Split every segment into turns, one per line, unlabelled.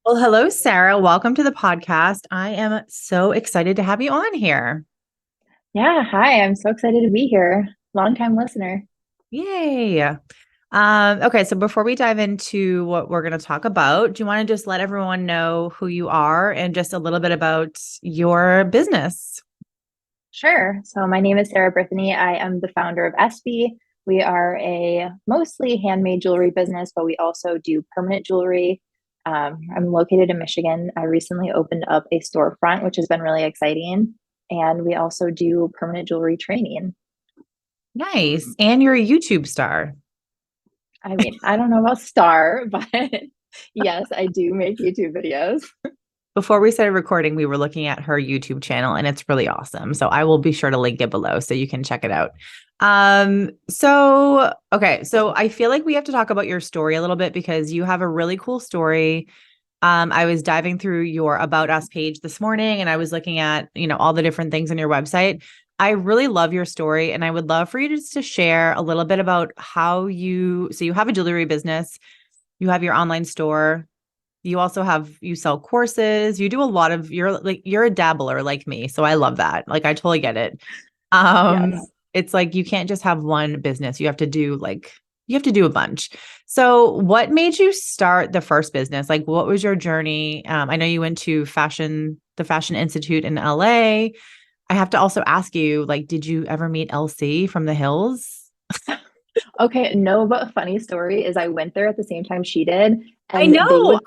Well, hello, Sarah. Welcome to the podcast. I am so excited to have you on here.
Yeah, hi. I'm so excited to be here. Long-time listener.
Yay. Okay, so before we dive into what we're going to talk about, do you want to just let everyone know who you are and just a little bit about your business?
Sure. So my name is Sarah Brithinee. I am the founder of Essbe. We are a mostly handmade jewelry business, but we also do permanent jewelry. I'm located in Michigan. I recently opened up a storefront, which has been really exciting. And we also do permanent jewelry training.
Nice. And you're a YouTube star.
I mean, I don't know about star, but yes, I do make YouTube videos.
Before we started recording, we were looking at her YouTube channel and it's really awesome. So I will be sure to link it below so you can check it out. So I feel like we have to talk about your story a little bit because you have a really cool story. I was diving through your About Us page this morning and I was looking at, all the different things on your website. I really love your story and I would love for you just to share a little bit about so you have a jewelry business, you have your online store, you sell courses, you do a lot of, you're a dabbler like me. So I love that. Like I totally get it.
Yes.
It's like you can't just have one business. You have to do a bunch. So what made you start the first business? Like what was your journey? I know you went to the Fashion Institute in LA. I have to also ask you, like, did you ever meet LC from the Hills?
Okay, no, but a funny story is I went there at the same time she did,
I
and
know.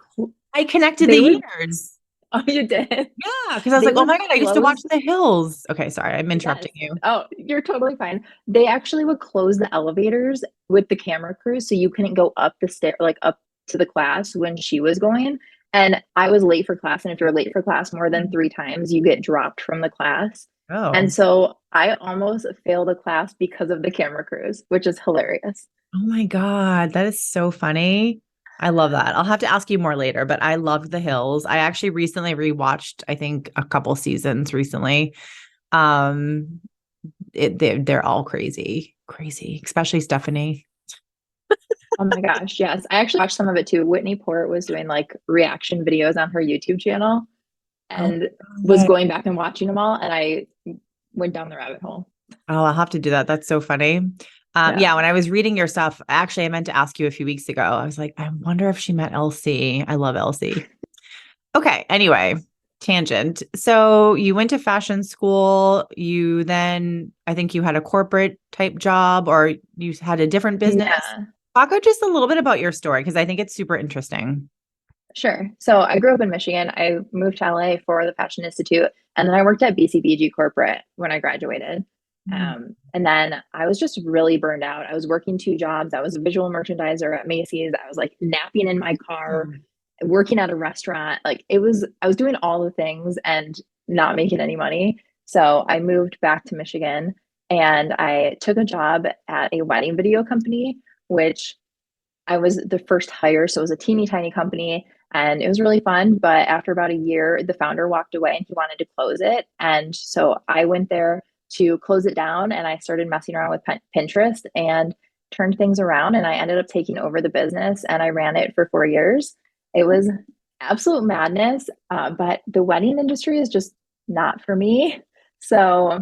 I connected the
they would
years.
oh you did.
Yeah, because I was
They
like, oh
would
my God, I used to watch
close.
The Hills. Okay, sorry, I'm
Yes.
interrupting you.
Oh, you're totally fine. They actually would close the elevators with the camera crew so you couldn't go up the stair like up to the class when she was going. And I was late for class, and if you're late for class more than three times, you get dropped from the class. And
Oh.
so I almost failed a class because of the camera crews, which is hilarious.
Oh my God, that is so funny. I love that. I'll have to ask you more later, but I loved The Hills. I actually recently rewatched, I think, a couple seasons recently. Um, they're all crazy, crazy, especially Stephanie.
Oh my gosh, yes. I actually watched some of it too. Whitney Port was doing like reaction videos on her YouTube channel
Oh
and
my
was
God.
going back and watching them all. And I went down the rabbit hole.
Oh, I'll have to do that. That's so funny.
Yeah.
Yeah, when I was reading your stuff, actually, I meant to ask you a few weeks ago. I was like, I wonder if she met LC. I love LC. Okay. Anyway, tangent. So you went to fashion school. You then, I think you had a corporate type job or you had a different business.
Yeah,
Talk out just a little bit about your story because I think it's super interesting.
sure. So I grew up in Michigan. I moved to LA for the Fashion Institute. And then I worked at BCBG Corporate when I graduated.
Mm.
And then I was just really burned out. I was working two jobs. I was a visual merchandiser at Macy's. I was like napping in my car, working at a restaurant. I was doing all the things and not making any money. So I moved back to Michigan and I took a job at a wedding video company, which I was the first hire. So it was a teeny tiny company and it was really fun. But after about a year, the founder walked away and he wanted to close it. And so I went there to close it down and I started messing around with Pinterest and turned things around. And I ended up taking over the business and I ran it for 4 years. It was absolute madness. But the wedding industry is just not for me. So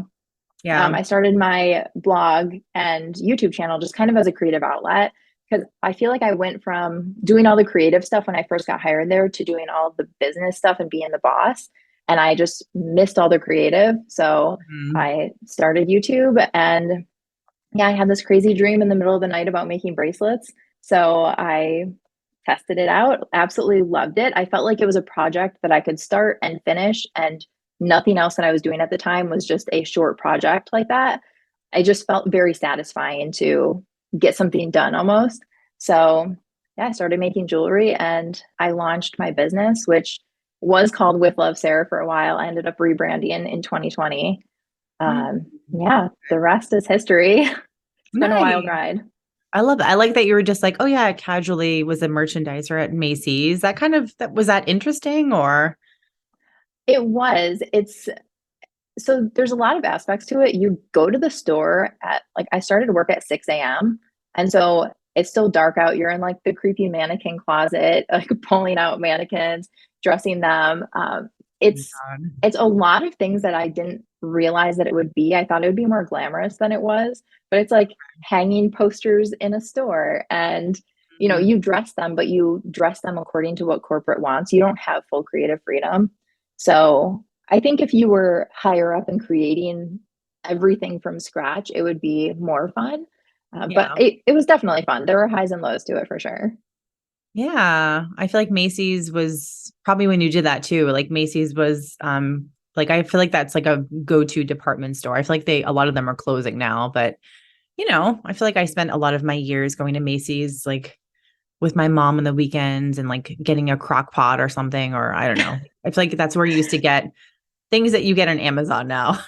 Yeah.
I started my blog and YouTube channel just kind of as a creative outlet because I feel like I went from doing all the creative stuff when I first got hired there to doing all the business stuff and being the boss. And I just missed all the creative. So
Mhm.
I started YouTube and yeah, I had this crazy dream in the middle of the night about making bracelets. So I tested it out, absolutely loved it. I felt like it was a project that I could start and finish, and nothing else that I was doing at the time was just a short project like that. I just felt very satisfying to get something done almost. So, yeah, I started making jewelry and I launched my business, which was called With Love Sarah for a while. I ended up rebranding in 2020. Yeah, the rest is history. It's been a wild
Nice.
ride.
I love that. I like that you were just like, oh yeah, I casually was a merchandiser at Macy's. That was that interesting or
It was. It's so there's a lot of aspects to it. You go to the store at like I started work at 6 a.m. And so it's still dark out. You're in like the creepy mannequin closet, like pulling out mannequins, dressing them.
Oh my
It's
God.
it's a lot of things that I didn't realize that it would be. I thought it would be more glamorous than it was, but it's like hanging posters in a store and
Mhm.
you dress them, but you dress them according to what corporate wants. You don't have full creative freedom. So I think if you were higher up and creating everything from scratch, it would be more fun. But
Yeah.
it was definitely fun. There were highs and lows to it for sure.
Yeah. I feel like Macy's was probably when you did that too. Like Macy's was like I feel like that's like a go-to department store. I feel like a lot of them are closing now, but I feel like I spent a lot of my years going to Macy's like with my mom on the weekends and like getting a crock pot or something, or I don't know. I feel like that's where you used to get things that you get on Amazon now.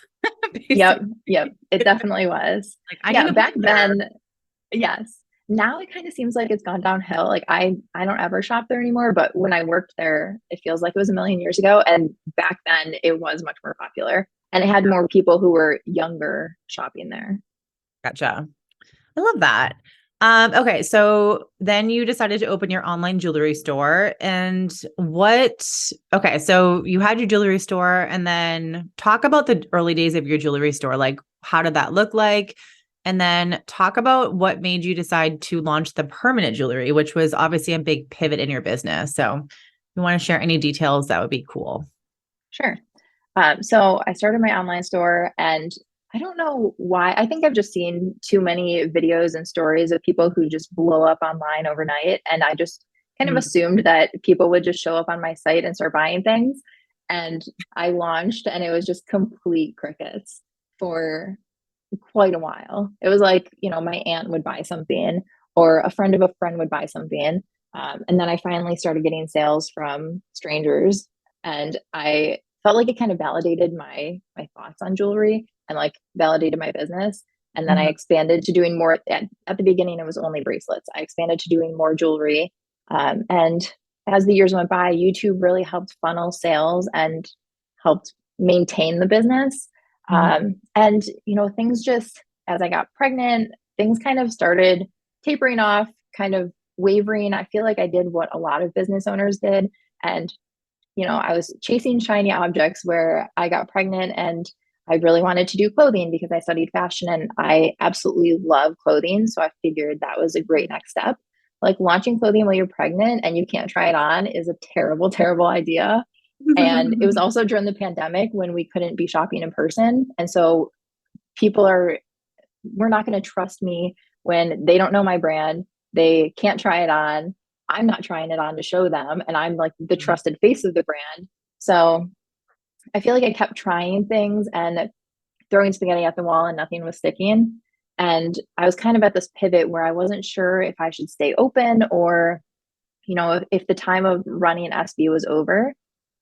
Yep,
Basically.
yep, it definitely was.
Like I need
Yeah,
a
back
blender.
then, yes. Now it kind of seems like it's gone downhill. Like I don't ever shop there anymore, but when I worked there, it feels like it was a million years ago. And back then it was much more popular. And it had more people who were younger shopping there.
Gotcha. I love that. Okay, so then you decided to open your online jewelry store. And okay, so you had your jewelry store, and then talk about the early days of your jewelry store. Like, how did that look like? And then talk about what made you decide to launch the permanent jewelry, which was obviously a big pivot in your business. So, if you want to share any details, that would be cool.
Sure. So I started my online store and I don't know why. I think I've just seen too many videos and stories of people who just blow up online overnight. And I just kind of
Mhm.
assumed that people would just show up on my site and start buying things. And I launched and it was just complete crickets for quite a while. It was like, my aunt would buy something or a friend of a friend would buy something. And then I finally started getting sales from strangers. And I felt like it kind of validated my thoughts on jewelry and like validated my business. And then I
Mhm.
expanded to doing more. At the beginning, it was only bracelets. I expanded to doing more jewelry. And as the years went by, YouTube really helped funnel sales and helped maintain the business.
Mhm.
And things just as I got pregnant, things kind of started tapering off, kind of wavering. I feel like I did what a lot of business owners did. And, I was chasing shiny objects where I got pregnant and I really wanted to do clothing because I studied fashion and I absolutely love clothing. So I figured that was a great next step. Like launching clothing while you're pregnant and you can't try it on is a terrible, terrible idea. And it was also during the pandemic when we couldn't be shopping in person. And so we're not going to trust me when they don't know my brand. They can't try it on. I'm not trying it on to show them. And I'm like the trusted face of the brand. So I feel like I kept trying things and throwing spaghetti at the wall and nothing was sticking. And I was kind of at this pivot where I wasn't sure if I should stay open or if the time of running SB was over.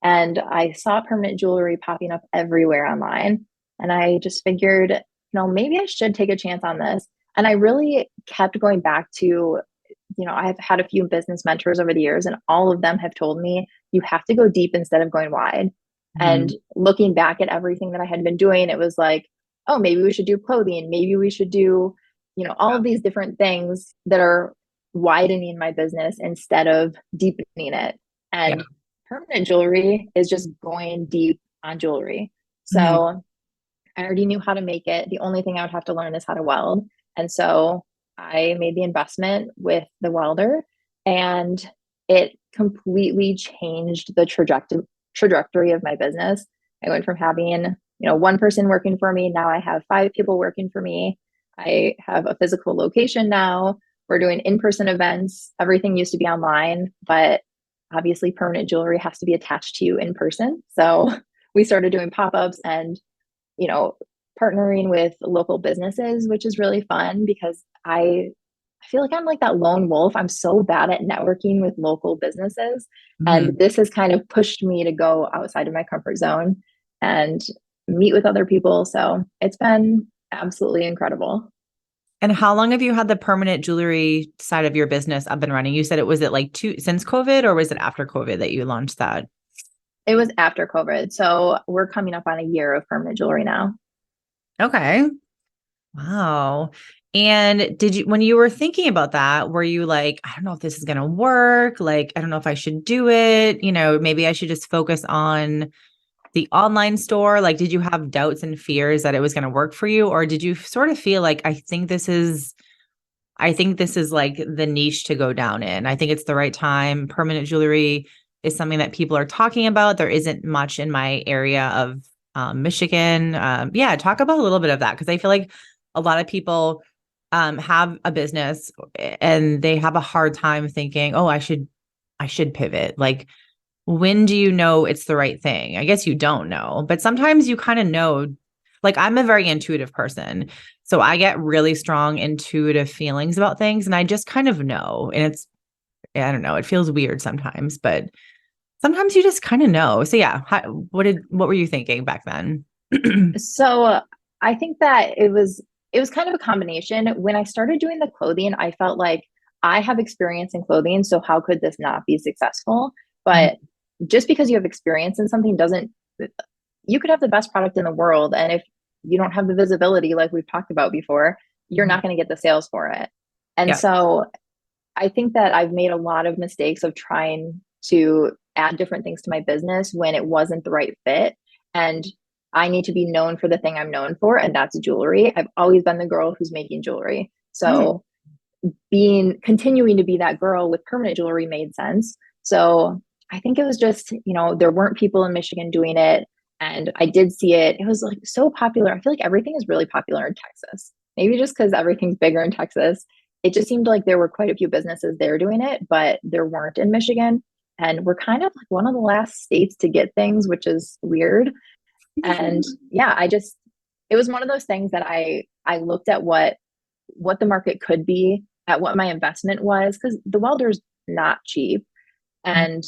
And I saw permanent jewelry popping up everywhere online. And I just figured, maybe I should take a chance on this. And I really kept going back to, I've had a few business mentors over the years, and all of them have told me you have to go deep instead of going wide. And
Mhm.
looking back at everything that I had been doing, it was like, oh, maybe we should do clothing. Maybe we should do, all of these different things that are widening my business instead of deepening it.
Yeah.
And permanent jewelry is just going deep on jewelry.
Mhm.
So I already knew how to make it. The only thing I would have to learn is how to weld. And so I made the investment with the welder and it completely changed the trajectory of my business. I went from having, one person working for me. Now I have 5 people working for me. I have a physical location now. We're doing in-person events. Everything used to be online, but obviously permanent jewelry has to be attached to you in person. So we started doing pop-ups and you know, partnering with local businesses, which is really fun because I feel like I'm like that lone wolf. I'm so bad at networking with local businesses. And
Mhm.
this has kind of pushed me to go outside of my comfort zone and meet with other people. So it's been absolutely incredible.
And how long have you had the permanent jewelry side of your business up and running? You said it was it like since COVID or was it after COVID that you launched that?
It was after COVID. So we're coming up on a year of permanent jewelry now.
Okay. Wow. And did you, when you were thinking about that, were you like, I don't know if this is going to work? Like, I don't know if I should do it. Maybe I should just focus on the online store. Like, did you have doubts and fears that it was going to work for you? Or did you sort of feel like, I think this is like the niche to go down in. I think it's the right time. Permanent jewelry is something that people are talking about. There isn't much in my area of Michigan. Yeah, talk about a little bit of that because I feel like a lot of people have a business and they have a hard time thinking, "Oh, I should pivot." Like, when do you know it's the right thing? I guess you don't know, but sometimes you kind of know. Like, I'm a very intuitive person. So I get really strong intuitive feelings about things and I just kind of know. And I don't know, it feels weird sometimes, but sometimes you just kind of know. So yeah, what were you thinking back then?
So I think that it was kind of a combination. When I started doing the clothing, I felt like I have experience in clothing, so how could this not be successful? But just because you have experience in something doesn't, you could have the best product in the world, and if you don't have the visibility like we've talked about before, you're
Mhm.
not going to get the sales for it. And
Yep.
so I think that I've made a lot of mistakes of trying to add different things to my business when it wasn't the right fit. And I need to be known for the thing I'm known for, and that's jewelry. I've always been the girl who's making jewelry.
Mm.
So being continuing to be that girl with permanent jewelry made sense. So I think it was just, there weren't people in Michigan doing it. And I did see it. It was like so popular. I feel like everything is really popular in Texas. Maybe just because everything's bigger in Texas. It just seemed like there were quite a few businesses there doing it, but there weren't in Michigan. And we're kind of like one of the last states to get things, which is weird. And yeah, it was one of those things that I looked at what the market could be, at what my investment was, because the welder's not cheap. And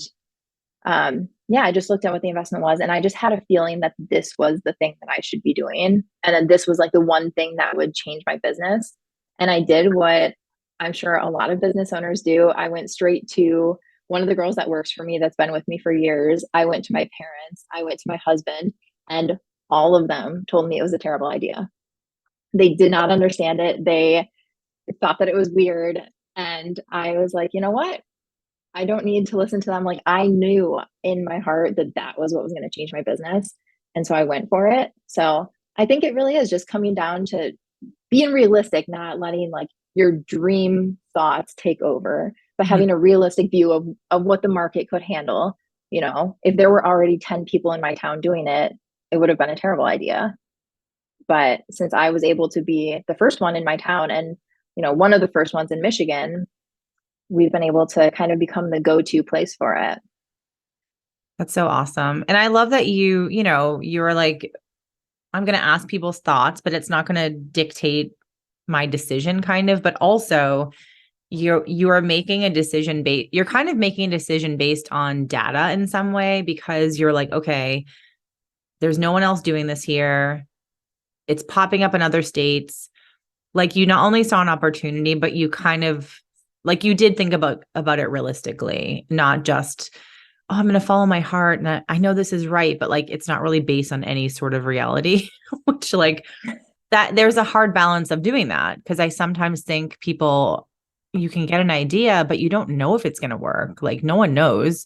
yeah, I just looked at what the investment was, and I just had a feeling that this was the thing that I should be doing. And then this was like the one thing that would change my business. And I did what I'm sure a lot of business owners do. I went straight to one of the girls that works for me that's been with me for years. I went to my parents, I went to my husband, and all of them told me it was a terrible idea. They did not understand it. They thought that it was weird. And I was like, you know what? I don't need to listen to them. Like, I knew in my heart that that was what was going to change my business. And so I went for it. So I think it really is just coming down to being realistic, not letting like your dream thoughts take over, but
Mhm.
having a realistic view of what the market could handle. If there were already 10 people in my town doing it, it would have been a terrible idea. But since I was able to be the first one in my town and, one of the first ones in Michigan, we've been able to kind of become the go-to place for it.
That's so awesome. And I love that you were like, I'm going to ask people's thoughts, but it's not going to dictate my decision kind of, but also you're making a decision you're kind of making a decision based on data in some way because you're like, okay, there's no one else doing this here. It's popping up in other states. Like, you not only saw an opportunity, but you kind of like you did think about it realistically, not just, oh, I'm going to follow my heart and I know this is right, but like it's not really based on any sort of reality, which like that there's a hard balance of doing that because I sometimes think people you can get an idea, but you don't know if it's going to work. Like no one knows.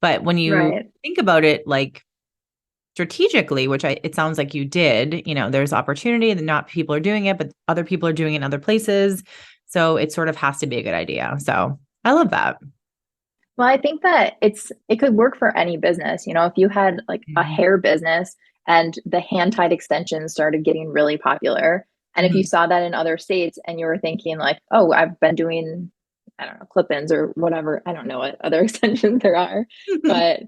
But when you
Right.
think about it, like strategically, which it sounds like you did, there's opportunity that not people are doing it, but other people are doing it in other places. So it sort of has to be a good idea. So I love that.
Well, I think that it could work for any business. If you had like a
Mhm.
hair business and the hand-tied extensions started getting really popular, and if you
Mhm.
saw that in other states and you were thinking like, oh, I've been doing, I don't know, clip-ins or whatever, I don't know what other extensions there are, but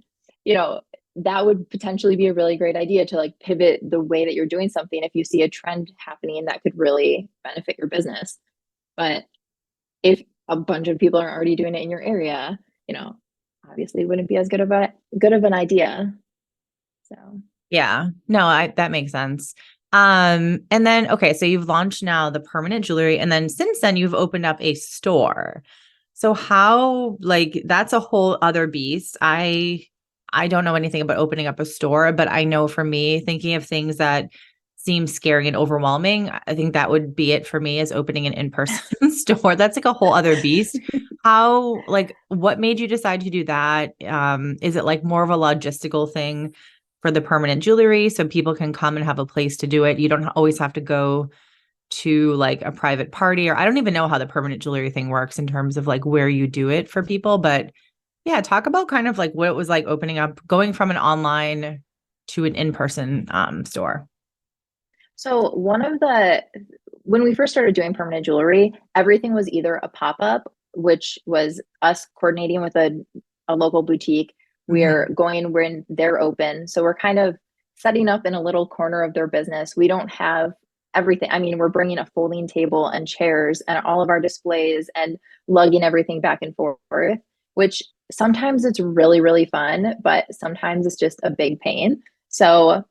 you know, that would potentially be a really great idea to like pivot the way that you're doing something if you see a trend happening that could really benefit your business. But if a bunch of people are already doing it in your area, you know, obviously it wouldn't be as good of an idea. So
Yeah. No, that makes sense. And then okay, so you've launched now the permanent jewelry, and then since then you've opened up a store. So how like that's a whole other beast. I don't know anything about opening up a store, but I know for me, thinking of things that seems scary and overwhelming. I think that would be it for me, is opening an in-person store. That's like a whole other beast. How, like, what made you decide to do that? Is it like more of a logistical thing for the permanent jewelry so people can come and have a place to do it? You don't always have to go to like a private party, or I don't even know how the permanent jewelry thing works in terms of like where you do it for people. But yeah, talk about kind of like what it was like opening up, going from an online to an in-person store.
So when we first started doing permanent jewelry, everything was either a pop-up, which was us coordinating with a local boutique. We're going when they're open. So we're kind of setting up in a little corner of their business. We don't have everything. I mean, we're bringing a folding table and chairs and all of our displays and lugging everything back and forth, which sometimes it's really, really fun, but sometimes it's just a big pain. So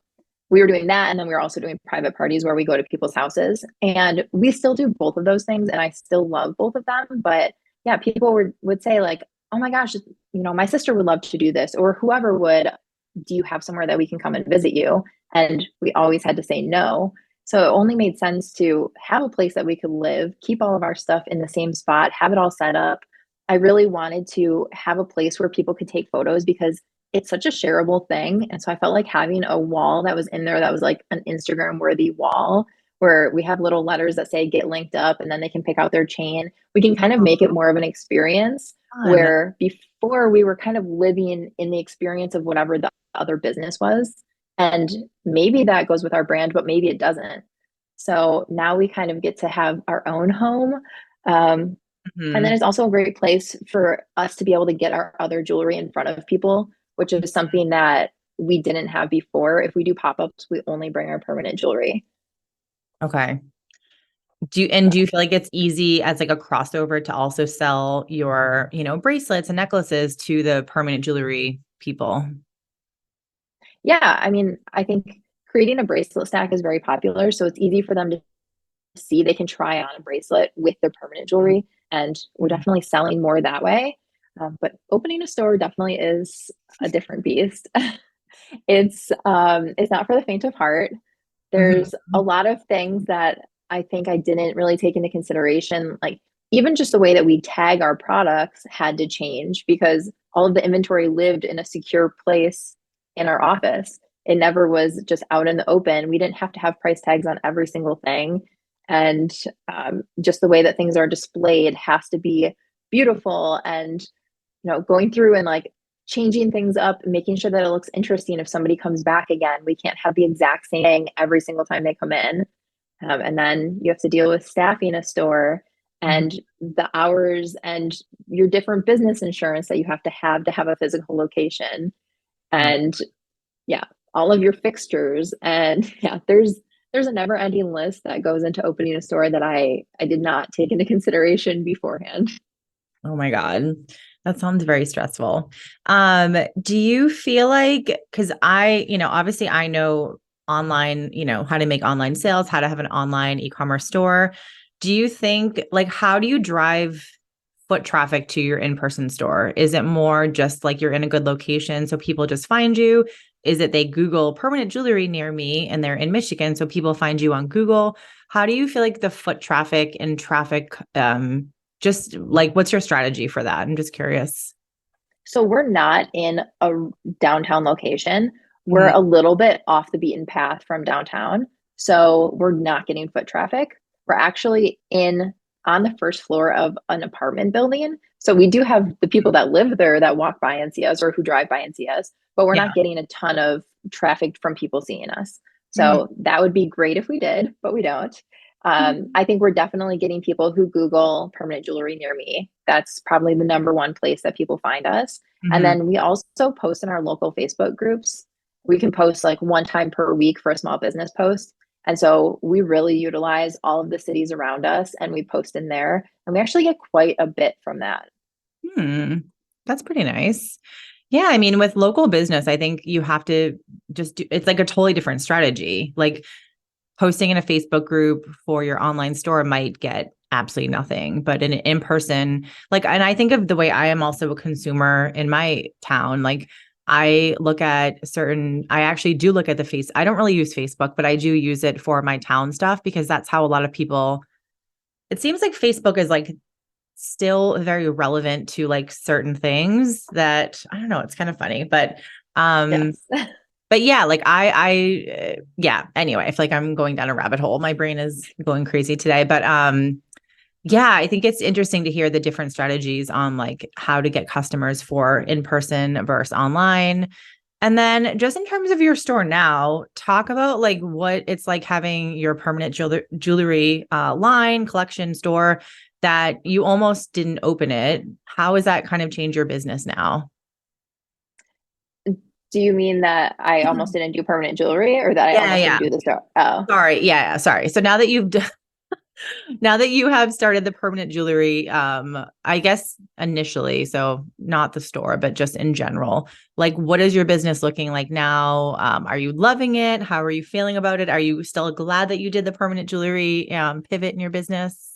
we were doing that. And then we were also doing private parties where we go to people's houses. And we still do both of those things. And I still love both of them. But yeah, people would say, like, oh my gosh, my sister would love to do this, or whoever would. Do you have somewhere that we can come and visit you? And we always had to say no. So it only made sense to have a place that we could live, keep all of our stuff in the same spot, have it all set up. I really wanted to have a place where people could take photos because it's such a shareable thing. And so I felt like having a wall that was in there that was like an Instagram worthy wall where we have little letters that say get linked up and then they can pick out their chain. We can kind of make it more of an experience where before we were kind of living in the experience of whatever the other business was. And maybe that goes with our brand, but maybe it doesn't. So now we kind of get to have our own home. And then it's also a great place for us to be able to get our other jewelry in front of people, which is something that we didn't have before. If we do pop-ups, we only bring our permanent jewelry.
Okay. Do you feel like it's easy as like a crossover to also sell your, bracelets and necklaces to the permanent jewelry people?
Yeah, I mean, I think creating a bracelet stack is very popular. So it's easy for them to see. They can try on a bracelet with their permanent jewelry. And we're definitely selling more that way. But opening a store definitely is a different beast. It's not for the faint of heart. There's a lot of things that I think I didn't really take into consideration. Like even just the way that we tag our products had to change because all of the inventory lived in a secure place in our office. It never was just out in the open. We didn't have to have price tags on every single thing. And just the way that things are displayed has to be beautiful. And going through and like changing things up, making sure that it looks interesting. If somebody comes back again, we can't have the exact same thing every single time they come in. And then you have to deal with staffing a store and the hours and your different business insurance that you have to have a physical location. And yeah, all of your fixtures. And yeah, there's a never ending list that goes into opening a store that I did not take into consideration beforehand.
Oh my God. That sounds very stressful. Do you feel like, because obviously I know online, how to make online sales, how to have an online e-commerce store. Do you think, like, how do you drive foot traffic to your in-person store? Is it more just like you're in a good location so people just find you? Is it they Google permanent jewelry near me and they're in Michigan, so people find you on Google? How do you feel like the foot traffic and traffic, just like, what's your strategy for that? I'm just curious.
So we're not in a downtown location. We're a little bit off the beaten path from downtown. So we're not getting foot traffic. We're actually on the first floor of an apartment building. So we do have the people that live there that walk by and see us or who drive by and see us, but we're not getting a ton of traffic from people seeing us. So that would be great if we did, but we don't. I think we're definitely getting people who Google permanent jewelry near me. That's probably the number one place that people find us. And then we also post in our local Facebook groups. We can post like one time per week for a small business post. And so we really utilize all of the cities around us and we post in there. And we actually get quite a bit from that.
That's pretty nice. Yeah. I mean, with local business, I think you have to just it's like a totally different strategy. Like posting in a Facebook group for your online store might get absolutely nothing, but in person, like, and I think of the way I am also a consumer in my town, like I actually do look at I don't really use Facebook, but I do use it for my town stuff because that's how a lot of people, it seems like Facebook is like still very relevant to like certain things that I don't know, it's kind of funny,
Yes.
but yeah, like yeah, anyway, I feel like I'm going down a rabbit hole. My brain is going crazy today, but yeah, I think it's interesting to hear the different strategies on like how to get customers for in person versus online. And then just in terms of your store now, talk about like what it's like having your permanent jewelry line collection store that you almost didn't open it. How has that kind of changed your business now?
Do you mean that I almost didn't do permanent jewelry or that I
Yeah,
almost
yeah.
didn't do the store? Oh,
Sorry. Yeah, sorry. So now that now that you have started the permanent jewelry, I guess initially, so not the store, but just in general, like what is your business looking like now? Are you loving it? How are you feeling about it? Are you still glad that you did the permanent jewelry pivot in your business?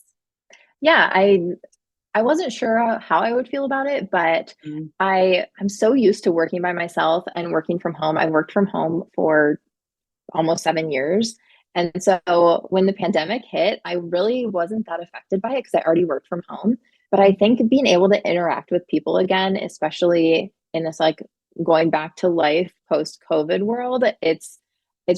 yeah, I wasn't sure how I would feel about it, but
Mm.
I'm so used to working by myself and working from home. I've worked from home for almost 7 years. And so when the pandemic hit, I really wasn't that affected by it because I already worked from home. But I think being able to interact with people again, especially in this like going back to life post COVID world, it's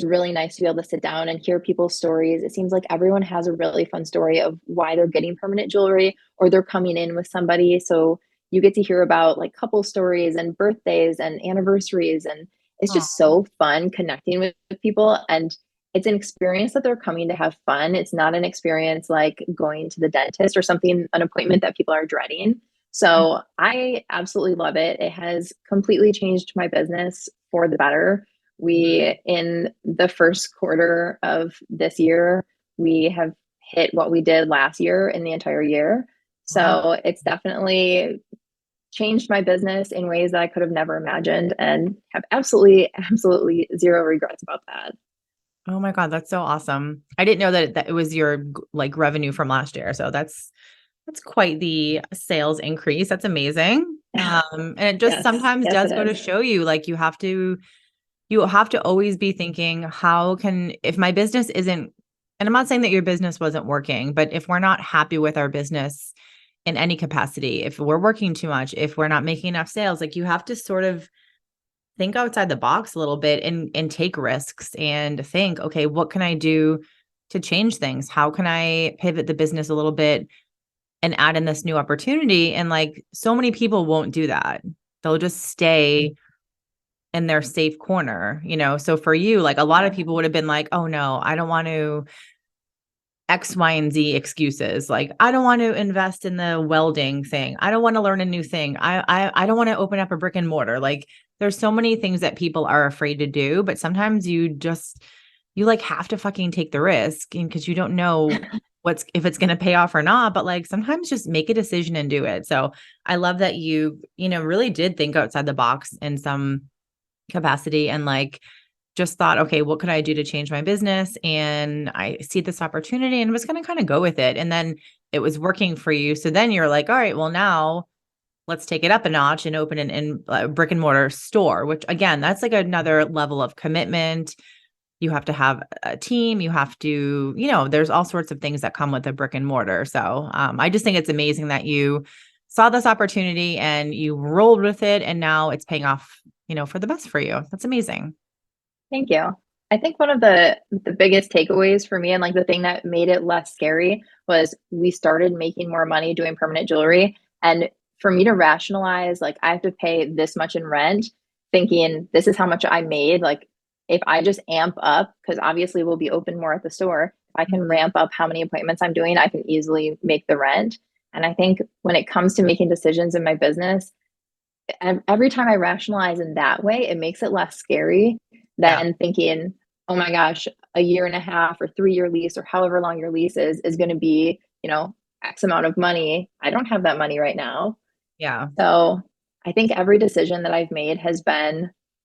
really nice to be able to sit down and hear people's stories. It seems like everyone has a really fun story of why they're getting permanent jewelry or they're coming in with somebody. So you get to hear about like couple stories and birthdays and anniversaries, and it's just
Aw.
so fun connecting with people. And it's an experience that they're coming to have fun. It's not an experience like going to the dentist or something, an appointment that people are dreading. So I absolutely love it. It has completely changed my business for the better. We, in the first quarter of this year, we have hit what we did last year in the entire year.
Wow.
So it's definitely changed my business in ways that I could have never imagined and have absolutely zero regrets about that.
Oh my God, that's so awesome. I didn't know that it was your like revenue from last year. So that's quite the sales increase. That's amazing. And it just
Yes,
sometimes
yes, it
does go to
is.
show you like you have to always be thinking, how can, if my business isn't, and I'm not saying that your business wasn't working, but if we're not happy with our business in any capacity, if we're working too much, if we're not making enough sales, like you have to sort of think outside the box a little bit and take risks and think, okay, what can I do to change things? How can I pivot the business a little bit and add in this new opportunity? And like so many people won't do that. They'll just stay in their safe corner, you know? So for you, like a lot of
Yeah.
people would have been like, oh no, I don't want to X, Y, and Z excuses. Like, I don't want to invest in the welding thing. I don't want to learn a new thing. I don't want to open up a brick and mortar. Like, there's so many things that people are afraid to do, but sometimes you like have to fucking take the risk and because you don't know what's if it's going to pay off or not. But like sometimes just make a decision and do it. So I love that you know, really did think outside the box in some capacity and like just thought, okay, what could I do to change my business? And I see this opportunity and was going to kind of go with it. And then it was working for you. So then you're like, all right, well, now let's take it up a notch and open a brick and mortar store, which again, that's like another level of commitment. You have to have a team. You have to, you know, there's all sorts of things that come with a brick and mortar. So I just think it's amazing that you saw this opportunity and you rolled with it. And now it's paying off, you know, for the best for you. That's amazing.
Thank you. I think one of the biggest takeaways for me and like the thing that made it less scary was we started making more money doing permanent jewelry. And for me to rationalize, like I have to pay this much in rent, thinking this is how much I made. Like if I just amp up, because obviously we'll be open more at the store, if I can ramp up how many appointments I'm doing, I can easily make the rent. And I think when it comes to making decisions in my business, every time I rationalize in that way, it makes it less scary
Yeah.
than thinking, oh my gosh, a year and a half or 3 year lease or however long your lease is going to be, X amount of money. I don't have that money right now.
Yeah.
So I think every decision that I've made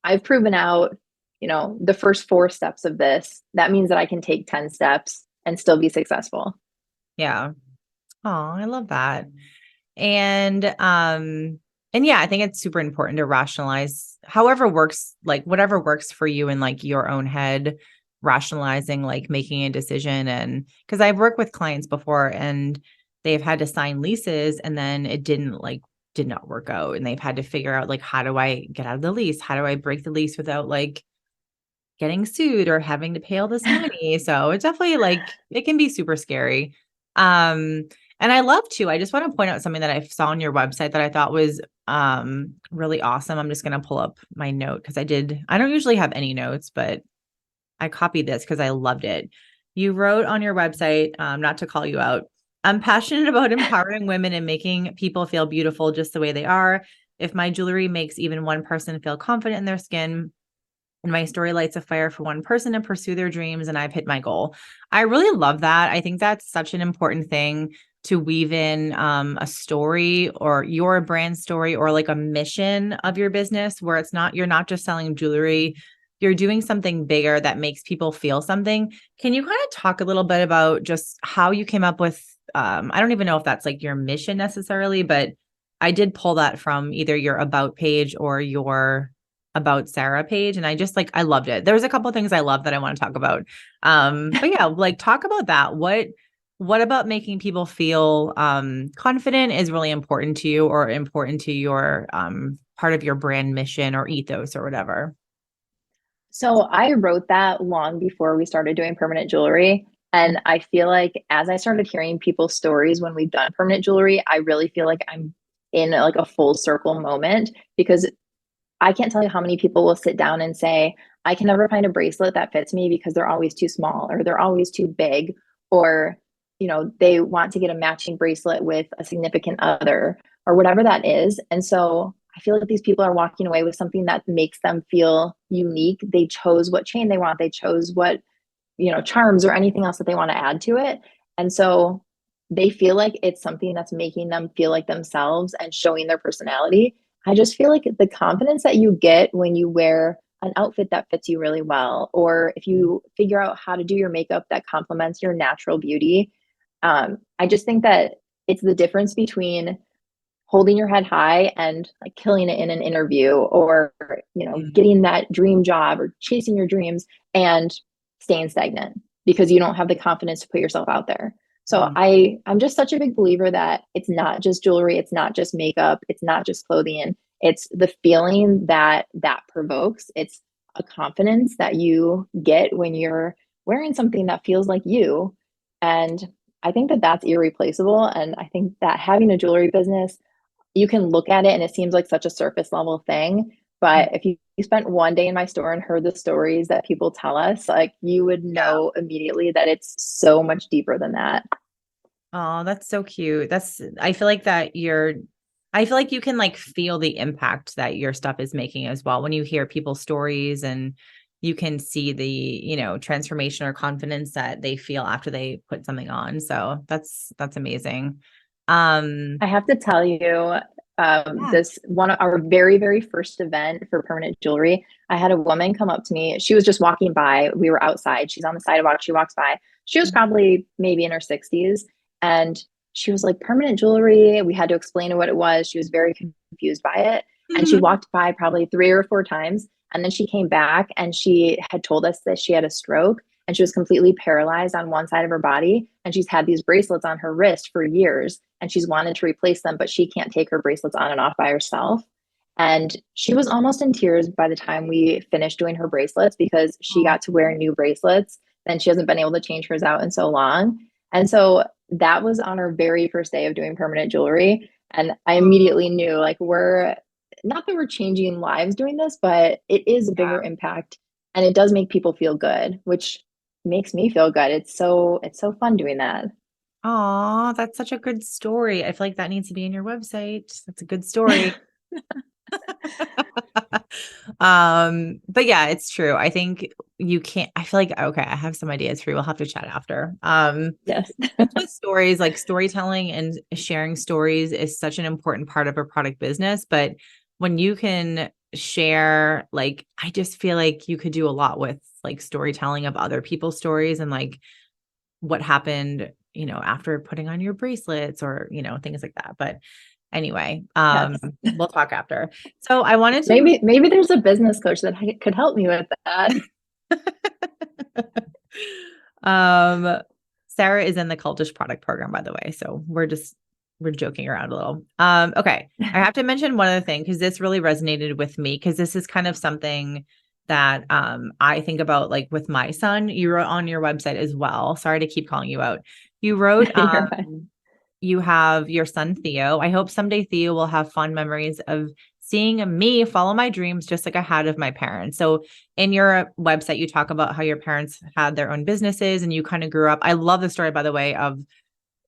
I've proven out, the first 4 steps of this. That means that I can take 10 steps and still be successful.
Yeah. Oh, I love that. And And yeah, I think it's super important to rationalize however works, like whatever works for you in like your own head, rationalizing, like making a decision. And because I've worked with clients before and they've had to sign leases and then it did not work out. And they've had to figure out like, how do I get out of the lease? How do I break the lease without like getting sued or having to pay all this money? So it's definitely like, it can be super scary. And I love to, I just want to point out something that I saw on your website that I thought was really awesome. I'm just going to pull up my note because I don't usually have any notes, but I copied this because I loved it. You wrote on your website, not to call you out, I'm passionate about empowering women and making people feel beautiful just the way they are. If my jewelry makes even one person feel confident in their skin, and my story lights a fire for one person to pursue their dreams, and I've hit my goal. I really love that. I think that's such an important thing to weave in a story or your brand story or like a mission of your business where you're not just selling jewelry, you're doing something bigger that makes people feel something. Can you kind of talk a little bit about just how you came up with, I don't even know if that's like your mission necessarily, but I did pull that from either your about page or your about Sarah page. And I just like, I loved it. There's a couple of things I love that I want to talk about. But yeah, like talk about that. What about making people feel confident is really important to you or important to your part of your brand mission or ethos or whatever?
So I wrote that long before we started doing permanent jewelry. And I feel like as I started hearing people's stories when we've done permanent jewelry, I really feel like I'm in like a full circle moment because I can't tell you how many people will sit down and say, I can never find a bracelet that fits me because they're always too small or they're always too big, or, they want to get a matching bracelet with a significant other or whatever that is. And so I feel like these people are walking away with something that makes them feel unique. They chose what chain they want, they chose what, charms or anything else that they want to add to it. And so they feel like it's something that's making them feel like themselves and showing their personality. I just feel like the confidence that you get when you wear an outfit that fits you really well, or if you figure out how to do your makeup that complements your natural beauty. I just think that it's the difference between holding your head high and like killing it in an interview, or
Mm.
getting that dream job or chasing your dreams and staying stagnant because you don't have the confidence to put yourself out there. So
Mhm.
I'm just such a big believer that it's not just jewelry, it's not just makeup, it's not just clothing, it's the feeling that provokes. It's a confidence that you get when you're wearing something that feels like you. And I think that that's irreplaceable. And I think that having a jewelry business, you can look at it and it seems like such a surface level thing. But if you spent one day in my store and heard the stories that people tell us, like you would
Yeah.
know immediately that it's so much deeper than that.
Oh, that's so cute. I feel like I feel like you can like feel the impact that your stuff is making as well when you hear people's stories and you can see the, transformation or confidence that they feel after they put something on. So that's amazing. Um,
I have to tell you,
yeah.
this one of our very, very first event for permanent jewelry. I had a woman come up to me. She was just walking by. We were outside. She's on the sidewalk. She walks by. She was probably maybe in her 60s. And she was like, permanent jewelry. We had to explain what it was. She was very confused by it. And she walked by probably 3 or 4 times. And then she came back and she had told us that she had a stroke and she was completely paralyzed on one side of her body. And she's had these bracelets on her wrist for years and she's wanted to replace them, but she can't take her bracelets on and off by herself. And she was almost in tears by the time we finished doing her bracelets because she got to wear new bracelets. Then she hasn't been able to change hers out in so long. And so that was on our very first day of doing permanent jewelry. And I
Oh,
immediately knew like we're not that we're changing lives doing this, but it is a
yeah.
bigger impact and it does make people feel good, which makes me feel good. It's so fun doing that.
Oh, that's such a good story. I feel like that needs to be in your website. That's a good story. But yeah, it's true. I think you can't, I feel like, okay, I have some ideas for you. We'll have to chat after.
Yes.
Just with stories, like storytelling and sharing stories is such an important part of a product business. But when you can share, like, I just feel like you could do a lot with like storytelling of other people's stories and like what happened, after putting on your bracelets or, things like that. But Anyway,
Yes.
we'll talk after. So I wanted to
Maybe there's a business coach that could help me with that.
um Sarah is in the cultish product program, by the way. So we're joking around a little. Okay. I have to mention one other thing because this really resonated with me because this is kind of something that I think about like with my son. You wrote on your website as well. Sorry to keep calling you out. You wrote
You're fine.
you have your son Theo. I hope someday Theo will have fond memories of seeing me follow my dreams just like I had of my parents. So in your website, you talk about how your parents had their own businesses and you kind of grew up. I love the story, by the way, of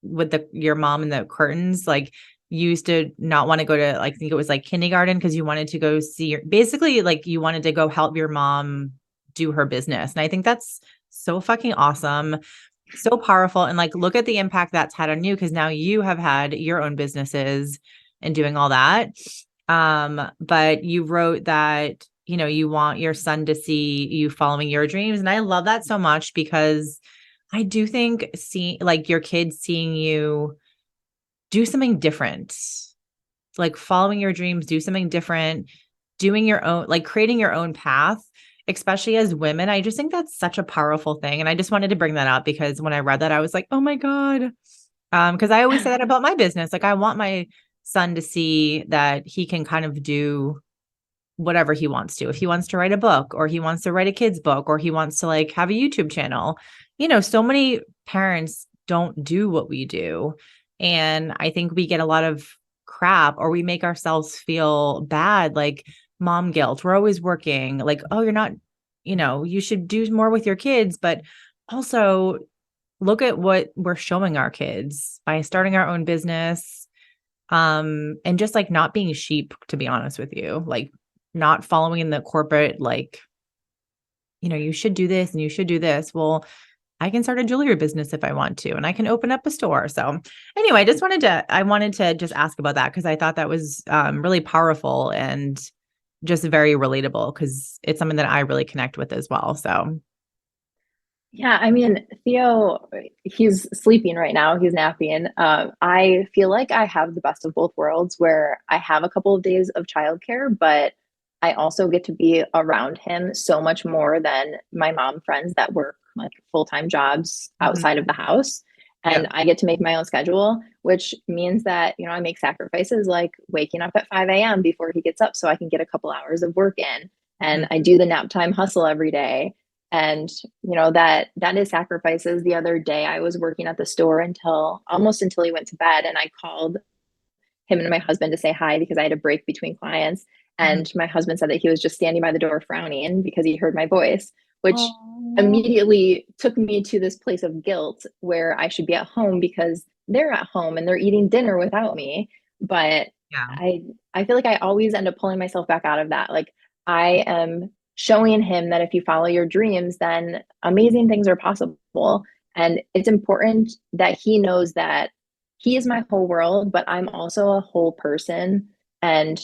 with your mom and the curtains. Like you used to not want to go to, like, I think it was like kindergarten because you wanted to go see basically like you wanted to go help your mom do her business. And I think that's so fucking awesome, so powerful. And like, look at the impact that's had on you because now you have had your own businesses and doing all that. But you wrote that, you want your son to see you following your dreams. And I love that so much because I do think like your kids seeing you do something different, like following your dreams, do something different, doing your own, like creating your own path, especially as women. I just think that's such a powerful thing. And I just wanted to bring that up because when I read that, I was like, oh my God. Because I always say that about my business. Like I want my son to see that he can kind of do whatever he wants to. If he wants to write a book or he wants to write a kid's book or he wants to like have a YouTube channel, so many parents don't do what we do. And I think we get a lot of crap or we make ourselves feel bad, like mom guilt. We're always working, like, oh, you're not, you should do more with your kids. But also look at what we're showing our kids by starting our own business. And just like not being sheep, to be honest with you, like not following in the corporate, like, you should do this and you should do this. Well, I can start a jewelry business if I want to, and I can open up a store. So anyway, I wanted to just ask about that because I thought that was really powerful and just very relatable because it's something that I really connect with as well. So
Yeah, I mean, Theo, he's sleeping right now. He's napping. I feel like I have the best of both worlds where I have a couple of days of childcare, but I also get to be around him so much more than my mom friends that work like full-time jobs outside of the house.
yeah.
And I get to make my own schedule, which means that, I make sacrifices like waking up at 5 a.m. before he gets up so I can get a couple hours of work in. And I do the nap time hustle every day. And that is sacrifices. The other day I was working at the store until he went to bed, and I called him and my husband to say hi because I had a break between clients. And my husband said that he was just standing by the door frowning because he heard my voice, which
Oh,
immediately took me to this place of guilt where I should be at home because they're at home and they're eating dinner without me. But
yeah.
I feel like I always end up pulling myself back out of that. Like I am showing him that if you follow your dreams, then amazing things are possible. And it's important that he knows that he is my whole world, but I'm also a whole person. And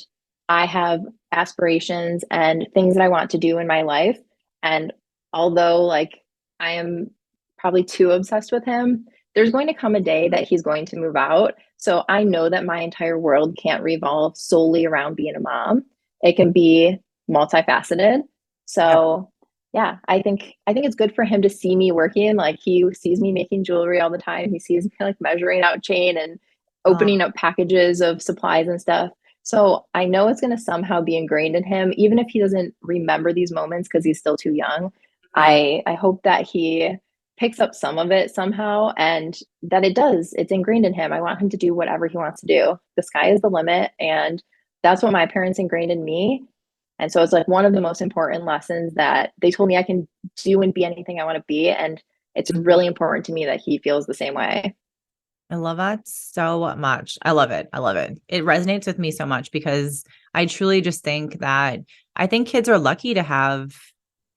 I have aspirations and things that I want to do in my life. And although, like, I am probably too obsessed with him, there's going to come a day that he's going to move out. So I know that my entire world can't revolve solely around being a mom. It can be multifaceted.
Yep.
So yeah, I think it's good for him to see me working. Like he sees me making jewelry all the time. He sees me like measuring out chain and
Oh,
opening up packages of supplies and stuff. So I know it's going to somehow be ingrained in him, even if he doesn't remember these moments because he's still too young.
mhm.
I hope that he picks up some of it somehow and that it's ingrained in him. I want him to do whatever he wants to do. The sky is the limit. And that's what my parents ingrained in me. And so it's like one of the most important lessons that they told me I can do and be anything I want to be. And it's really important to me that he feels the same way.
I love that so much. I love it. I love it. It resonates with me so much because I truly just think that I think kids are lucky to have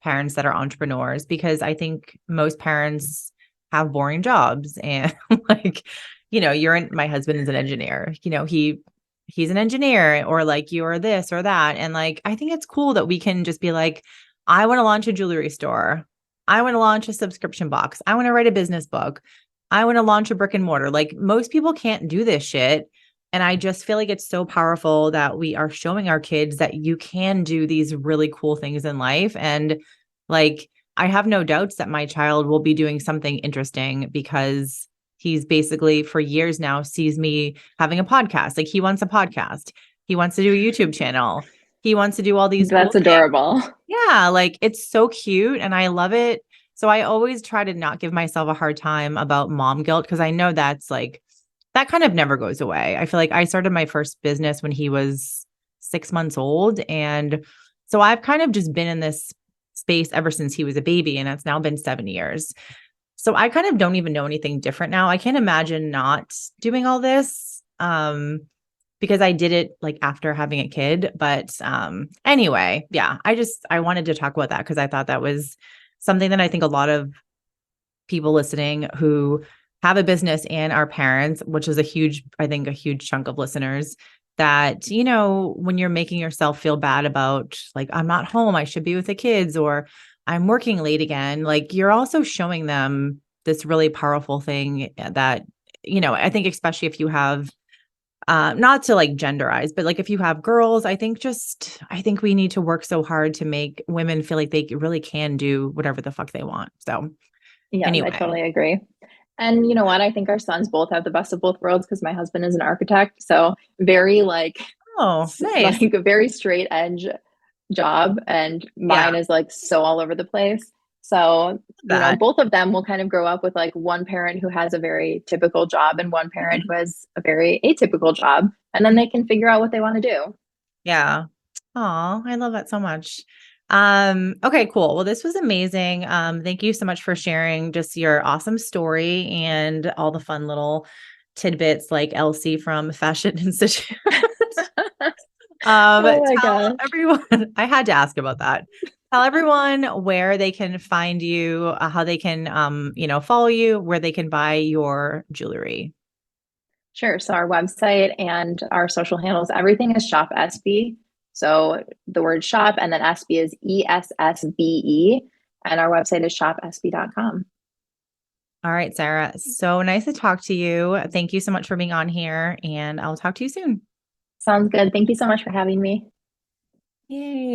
parents that are entrepreneurs because I think most parents have boring jobs and like, my husband is an engineer, he's an engineer or like you're this or that. And like, I think it's cool that we can just be like, I want to launch a jewelry store. I want to launch a subscription box. I want to write a business book. I want to launch a brick and mortar. Like most people can't do this shit. And I just feel like it's so powerful that we are showing our kids that you can do these really cool things in life. And like, I have no doubts that my child will be doing something interesting because he's basically for years now sees me having a podcast. Like he wants a podcast. He wants to do a YouTube channel. He wants to do all these cool
That's
things.
adorable.
Yeah, like it's so cute and I love it. So I always try to not give myself a hard time about mom guilt because I know that's like that kind of never goes away. I feel like I started my first business when he was 6 months old. And so I've kind of just been in this space ever since he was a baby. And it's now been 7 years. So I kind of don't even know anything different now. I can't imagine not doing all this. Because I did it like after having a kid. But anyway, yeah, I wanted to talk about that because I thought that was something that I think a lot of people listening who have a business and are parents, which is I think a huge chunk of listeners that, when you're making yourself feel bad about like, I'm not home, I should be with the kids, or I'm working late again, like you're also showing them this really powerful thing that, I think especially if you have not to like genderize, but like if you have girls, I think we need to work so hard to make women feel like they really can do whatever the fuck they want. So
Yeah, I
anyway.
totally agree. And you know what? I think our sons both have the best of both worlds because my husband is an architect. So very
Oh, nice.
like a very straight edge job. And
Yeah,
mine is like so all over the place. So,
that.
both of them will kind of grow up with like one parent who has a very typical job and one parent who has a very atypical job. And then they can figure out what they want to do.
Yeah. Oh, I love that so much. Okay, cool. Well, this was amazing. Thank you so much for sharing just your awesome story and all the fun little tidbits like Elsie from Fashion Institute.
Oh my
Tell
gosh.
everyone, I had to ask about that. Tell everyone where they can find you, how they can, follow you, where they can buy your jewelry.
Sure. So our website and our social handles, everything is Shop SB. So the word shop and then SB is ESSBE. And our website is shopsb.com.
All right, Sarah. So nice to talk to you. Thank you so much for being on here, and I'll talk to you soon.
Sounds good. Thank you so much for having me.
Yay.